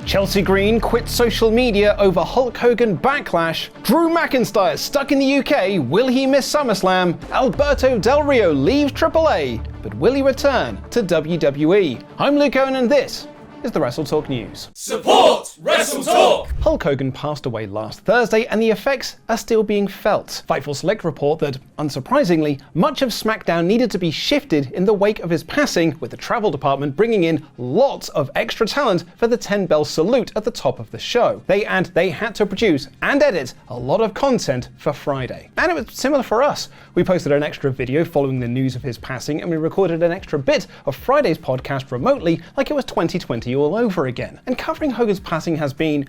Chelsea Green quits social media over Hulk Hogan backlash. Drew McIntyre stuck in the UK. Will he miss SummerSlam? Alberto Del Rio leaves AAA, but will he return to WWE? I'm Luke Owen and this is the WrestleTalk News. Support WrestleTalk! Hulk Hogan passed away last Thursday and the effects are still being felt. Fightful Select report that, unsurprisingly, much of SmackDown needed to be shifted in the wake of his passing, with the travel department bringing in lots of extra talent for the 10-bell salute at the top of the show. They had to produce and edit a lot of content for Friday. And it was similar for us. We posted an extra video following the news of his passing and we recorded an extra bit of Friday's podcast remotely like it was 2020 all over again. And covering Hogan's passing has been,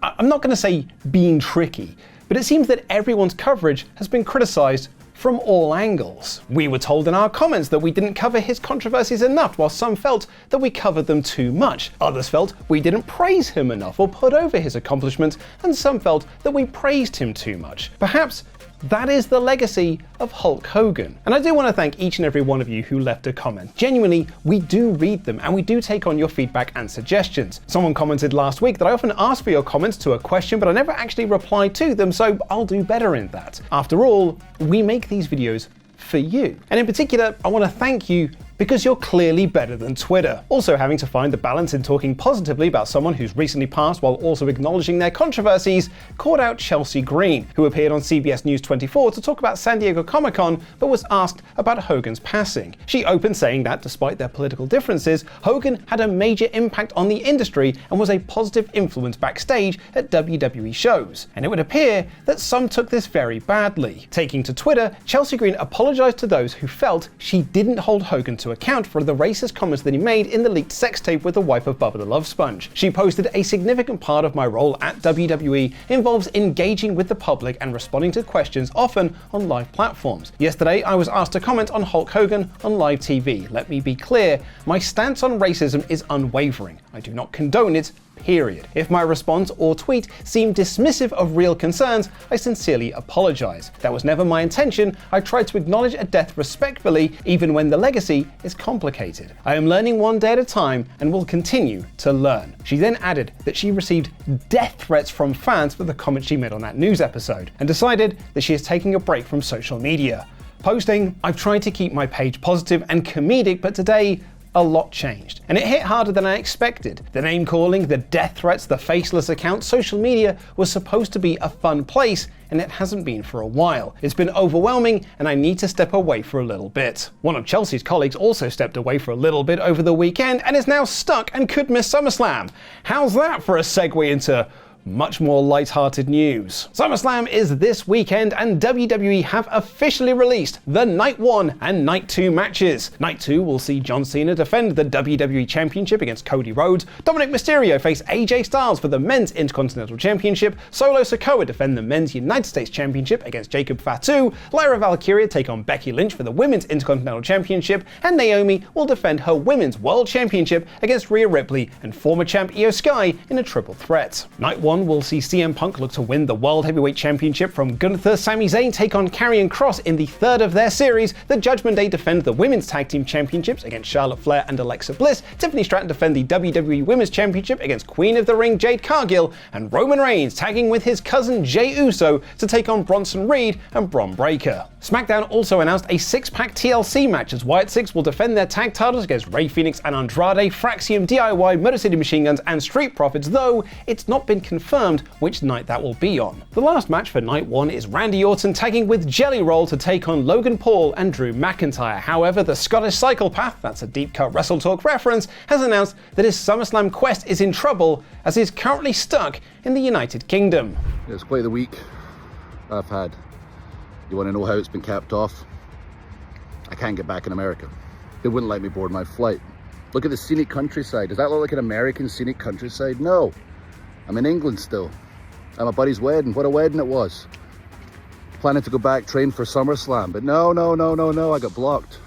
I'm not going to say being tricky, but it seems that everyone's coverage has been criticised from all angles. We were told in our comments that we didn't cover his controversies enough, while some felt that we covered them too much. Others felt we didn't praise him enough or put over his accomplishments, and some felt that we praised him too much. Perhaps that is the legacy of Hulk Hogan. And I do want to thank each and every one of you who left a comment. Genuinely, we do read them and we do take on your feedback and suggestions. Someone commented last week that I often ask for your comments to a question, but I never actually reply to them, so I'll do better in that. After all, we make these videos for you. And in particular, I want to thank you because you're clearly better than Twitter. Also having to find the balance in talking positively about someone who's recently passed while also acknowledging their controversies, called out Chelsea Green, who appeared on CBS News 24 to talk about San Diego Comic-Con, but was asked about Hogan's passing. She opened saying that, despite their political differences, Hogan had a major impact on the industry and was a positive influence backstage at WWE shows. And it would appear that some took this very badly. Taking to Twitter, Chelsea Green apologized to those who felt she didn't hold Hogan to account for the racist comments that he made in the leaked sex tape with the wife of Bubba the Love Sponge. She posted, "A significant part of my role at WWE involves engaging with the public and responding to questions, often on live platforms. Yesterday, I was asked to comment on Hulk Hogan on live TV. Let me be clear, my stance on racism is unwavering. I do not condone it, period. If my response or tweet seemed dismissive of real concerns, I sincerely apologize. That was never my intention. I tried to acknowledge a death respectfully, even when the legacy is complicated. I am learning one day at a time and will continue to learn." She then added that she received death threats from fans for the comments she made on that news episode, and decided that she is taking a break from social media. Posting, "I've tried to keep my page positive and comedic, but today, a lot changed. And it hit harder than I expected. The name calling, the death threats, the faceless accounts, social media was supposed to be a fun place, and it hasn't been for a while. It's been overwhelming, and I need to step away for a little bit." One of Chelsea's colleagues also stepped away for a little bit over the weekend and is now stuck and could miss SummerSlam. How's that for a segue into much more light-hearted news? SummerSlam is this weekend and WWE have officially released the Night 1 and Night 2 matches. Night 2 will see John Cena defend the WWE Championship against Cody Rhodes, Dominic Mysterio face AJ Styles for the Men's Intercontinental Championship, Solo Sikoa defend the Men's United States Championship against Jacob Fatu, Lyra Valkyria take on Becky Lynch for the Women's Intercontinental Championship, and Naomi will defend her Women's World Championship against Rhea Ripley and former champ Io Sky in a triple threat. Night 1 will see CM Punk look to win the World Heavyweight Championship from Gunther. Sami Zayn take on Karrion Kross in the third of their series. The Judgment Day defend the Women's Tag Team Championships against Charlotte Flair and Alexa Bliss. Tiffany Stratton defend the WWE Women's Championship against Queen of the Ring Jade Cargill. And Roman Reigns tagging with his cousin Jey Uso to take on Bronson Reed and Bron Breakker. SmackDown also announced a 6-pack TLC match as Wyatt Six will defend their tag titles against Rey Fenix and Andrade, Fraxium, DIY, Motor City Machine Guns and Street Profits, though it's not been confirmed which night that will be on. The last match for Night 1 is Randy Orton tagging with Jelly Roll to take on Logan Paul and Drew McIntyre. However, the Scottish Psychopath, that's a deep cut WrestleTalk reference, has announced that his SummerSlam quest is in trouble as he's currently stuck in the United Kingdom. It's quite the week I've had. You want to know how it's been capped off? I can't get back in America. They wouldn't let me board my flight. Look at the scenic countryside. Does that look like an American scenic countryside? No. I'm in England still. At my buddy's wedding. What a wedding it was. Planning to go back, train for SummerSlam, but no, I got blocked.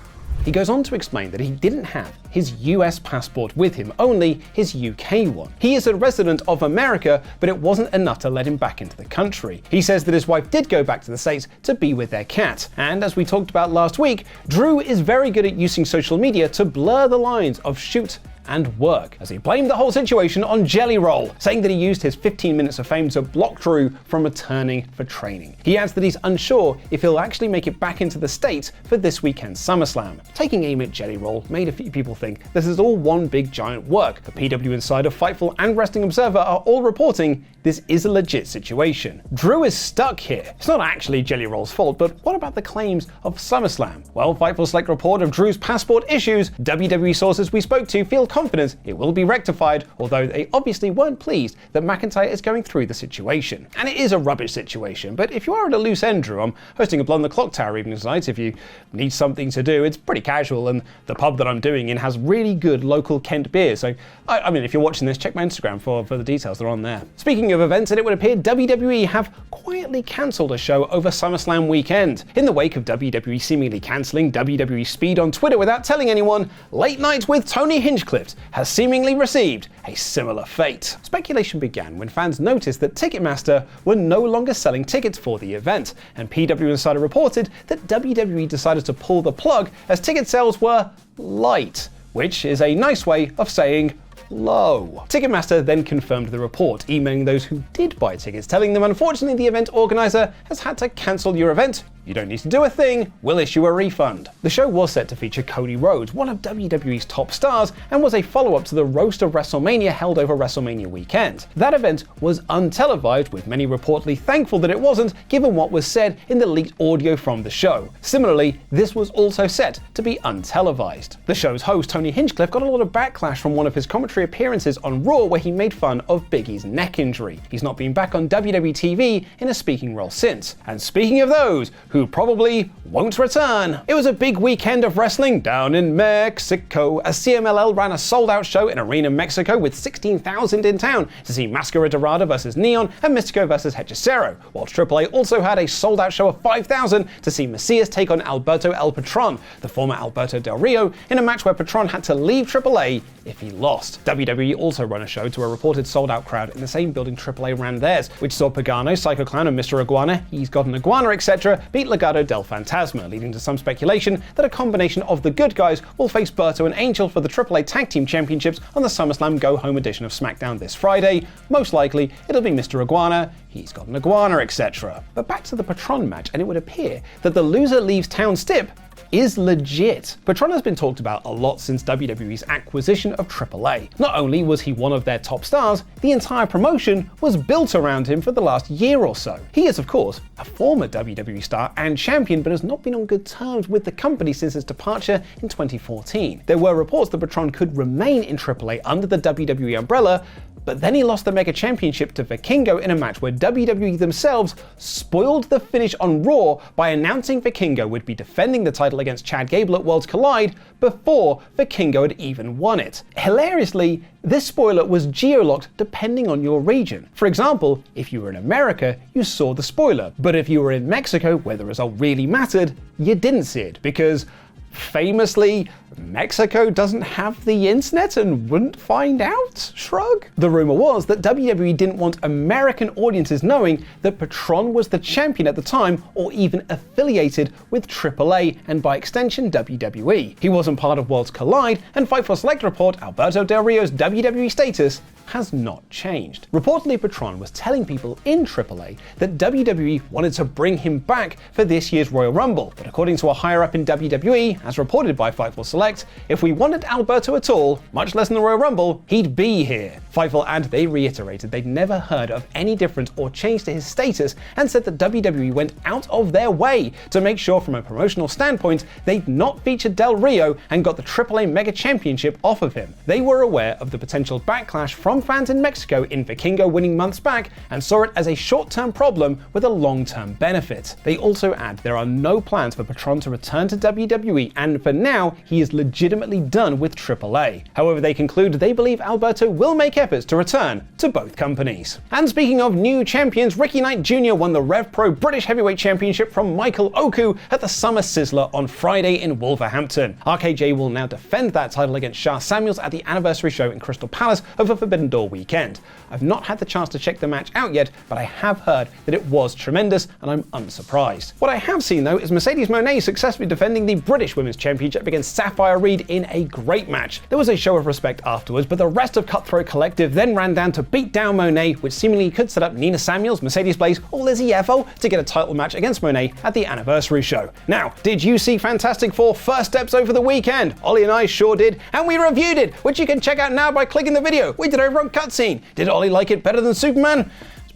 He goes on to explain that he didn't have his US passport with him, only his UK one. He is a resident of America, but it wasn't enough to let him back into the country. He says that his wife did go back to the States to be with their cat. And as we talked about last week, Drew is very good at using social media to blur the lines of shoot and work, as he blamed the whole situation on Jelly Roll, saying that he used his 15 minutes of fame to block Drew from returning for training. He adds that he's unsure if he'll actually make it back into the States for this weekend's SummerSlam. Taking aim at Jelly Roll made a few people think this is all one big giant work, but PW Insider, Fightful, and Wrestling Observer are all reporting this is a legit situation. Drew is stuck here. It's not actually Jelly Roll's fault, but what about the claims of SummerSlam? Well, Fightful Select report of Drew's passport issues. WWE sources we spoke to feel confident it will be rectified, although they obviously weren't pleased that McIntyre is going through the situation. And it is a rubbish situation, but if you are at a loose end, Drew, I'm hosting a Blonde the Clock Tower evening tonight. If you need something to do, it's pretty casual, and the pub that I'm doing in has really good local Kent beer, so I mean, if you're watching this, check my Instagram for the details, they're on there. Speaking of events, and it would appear WWE have quietly cancelled a show over SummerSlam weekend. In the wake of WWE seemingly cancelling WWE Speed on Twitter without telling anyone, Late Night with Tony Hinchcliffe has seemingly received a similar fate. Speculation began when fans noticed that Ticketmaster were no longer selling tickets for the event, and PW Insider reported that WWE decided to pull the plug as ticket sales were light, which is a nice way of saying low. Ticketmaster then confirmed the report, emailing those who did buy tickets, telling them unfortunately the event organizer has had to cancel your event. You don't need to do a thing, we'll issue a refund. The show was set to feature Cody Rhodes, one of WWE's top stars, and was a follow-up to the Roast of WrestleMania held over WrestleMania weekend. That event was untelevised, with many reportedly thankful that it wasn't, given what was said in the leaked audio from the show. Similarly, this was also set to be untelevised. The show's host, Tony Hinchcliffe, got a lot of backlash from one of his commentary appearances on Raw where he made fun of Big E's neck injury. He's not been back on WWE TV in a speaking role since. And speaking of those who probably won't return, it was a big weekend of wrestling down in Mexico, as CMLL ran a sold-out show in Arena Mexico with 16,000 in town to see Mascara Dorada vs Neon and Mystico vs Hechicero, while AAA also had a sold-out show of 5,000 to see Macias take on Alberto El Patron, the former Alberto Del Rio, in a match where Patron had to leave AAA if he lost. WWE also ran a show to a reported sold-out crowd in the same building AAA ran theirs, which saw Pagano, Psycho Clown, and Mr. Iguana, He's Got an Iguana, etc. beat Legado del Fantasma, leading to some speculation that a combination of the good guys will face Berto and Angel for the AAA Tag Team Championships on the SummerSlam Go Home edition of SmackDown this Friday. Most likely, it'll be Mr. Iguana, He's Got an Iguana, etc. But back to the Patron match, and it would appear that the loser leaves town stip is legit. Patron has been talked about a lot since WWE's acquisition of AAA. Not only was he one of their top stars, the entire promotion was built around him for the last year or so. He is, of course, a former WWE star and champion, but has not been on good terms with the company since his departure in 2014. There were reports that Patron could remain in AAA under the WWE umbrella, but then he lost the Mega Championship to Vikingo in a match where WWE themselves spoiled the finish on Raw by announcing Vikingo would be defending the title against Chad Gable at Worlds Collide before Vikingo had even won it. Hilariously, this spoiler was geo-locked depending on your region. For example, if you were in America, you saw the spoiler, but if you were in Mexico, where the result really mattered, you didn't see it, because famously, Mexico doesn't have the internet and wouldn't find out? Shrug. The rumor was that WWE didn't want American audiences knowing that Patron was the champion at the time or even affiliated with AAA and by extension WWE. He wasn't part of Worlds Collide, and Fightful Select report Alberto Del Rio's WWE status has not changed. Reportedly, Patron was telling people in AAA that WWE wanted to bring him back for this year's Royal Rumble, but according to a higher up in WWE, as reported by Fightful Select, if we wanted Alberto at all, much less in the Royal Rumble, he'd be here. Fightful and they reiterated they'd never heard of any difference or change to his status, and said that WWE went out of their way to make sure from a promotional standpoint they'd not featured Del Rio and got the AAA Mega Championship off of him. They were aware of the potential backlash from fans in Mexico in Vikingo winning months back and saw it as a short-term problem with a long-term benefit. They also add there are no plans for Patron to return to WWE, and for now he is legitimately done with AAA. However, they conclude they believe Alberto will make efforts to return to both companies. And speaking of new champions, Ricky Knight Jr. won the Rev Pro British Heavyweight Championship from Michael Oku at the Summer Sizzler on Friday in Wolverhampton. RKJ will now defend that title against Shah Samuels at the anniversary show in Crystal Palace over Forbidden Door weekend. I've not had the chance to check the match out yet, but I have heard that it was tremendous, and I'm unsurprised. What I have seen though is Mercedes Moné successfully defending the British Women's Championship against Sapphire Reed in a great match. There was a show of respect afterwards, but the rest of Cutthroat Collective then ran down to beat down Moné, which seemingly could set up Nina Samuels, Mercedes Blaze, or Lizzie Evo to get a title match against Moné at the anniversary show. Now, did you see Fantastic Four First Steps over the weekend? Ollie and I sure did, and we reviewed it, which you can check out now by clicking the video we did over on Cutscene. Did Ollie like it better than Superman?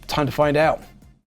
Time to find out.